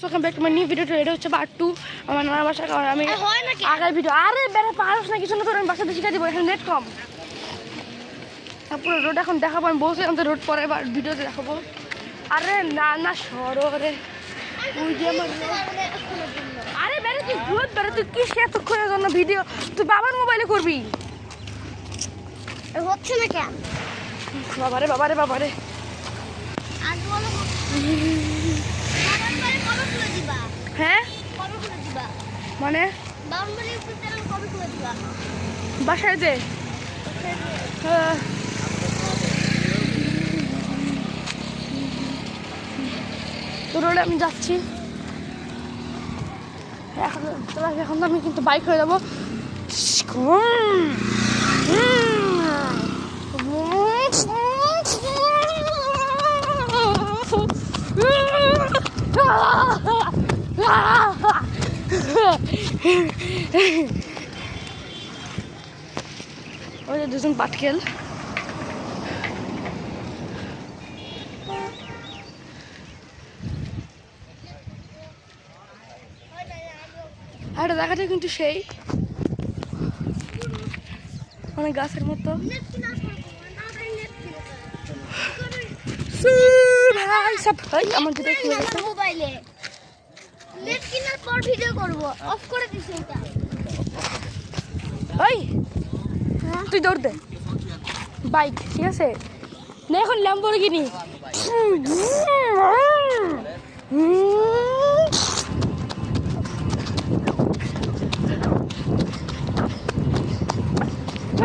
Welcome back to my new video. এটা হচ্ছে part 2 আমার নানা বাসা। কারণ আমি আগের ভিডিও আরে বেড়া পারস না কিছু না, তোর আমি বাসাতে শিখা দিব। এখন নেট কম, পুরো রোড এখন দেখাবো। আমি বলছিলাম তো রোড পরে এবার ভিডিওতে দেখাবো। আরে না না সরো রে, ওই যে আমার আরে বেড়া তুই ভূত বেড়া, তুই কি এতক্ষণের জন্য ভিডিও তুই বাবার মোবাইলে করবি? হচ্ছে না কেন? বাবারে বাবারে বাবারে হ্যাঁ মানে বাসায় দে। তো রোডে আমি যাচ্ছি এখন তো আমি কিন্তু বাইক হয়ে যাবো। ওই যে দুজন পাটকেল। আর দেখাটা কিন্তু সেই অনেক গাছের মতো। আমার যেটা মোবাইলে নেট কেনার পর ভিডিও করব, অফ করে দিছি এটা। ওই তুই দৌড় দে বাইক, ঠিক আছে না? এখন ল্যাম্বরগিনি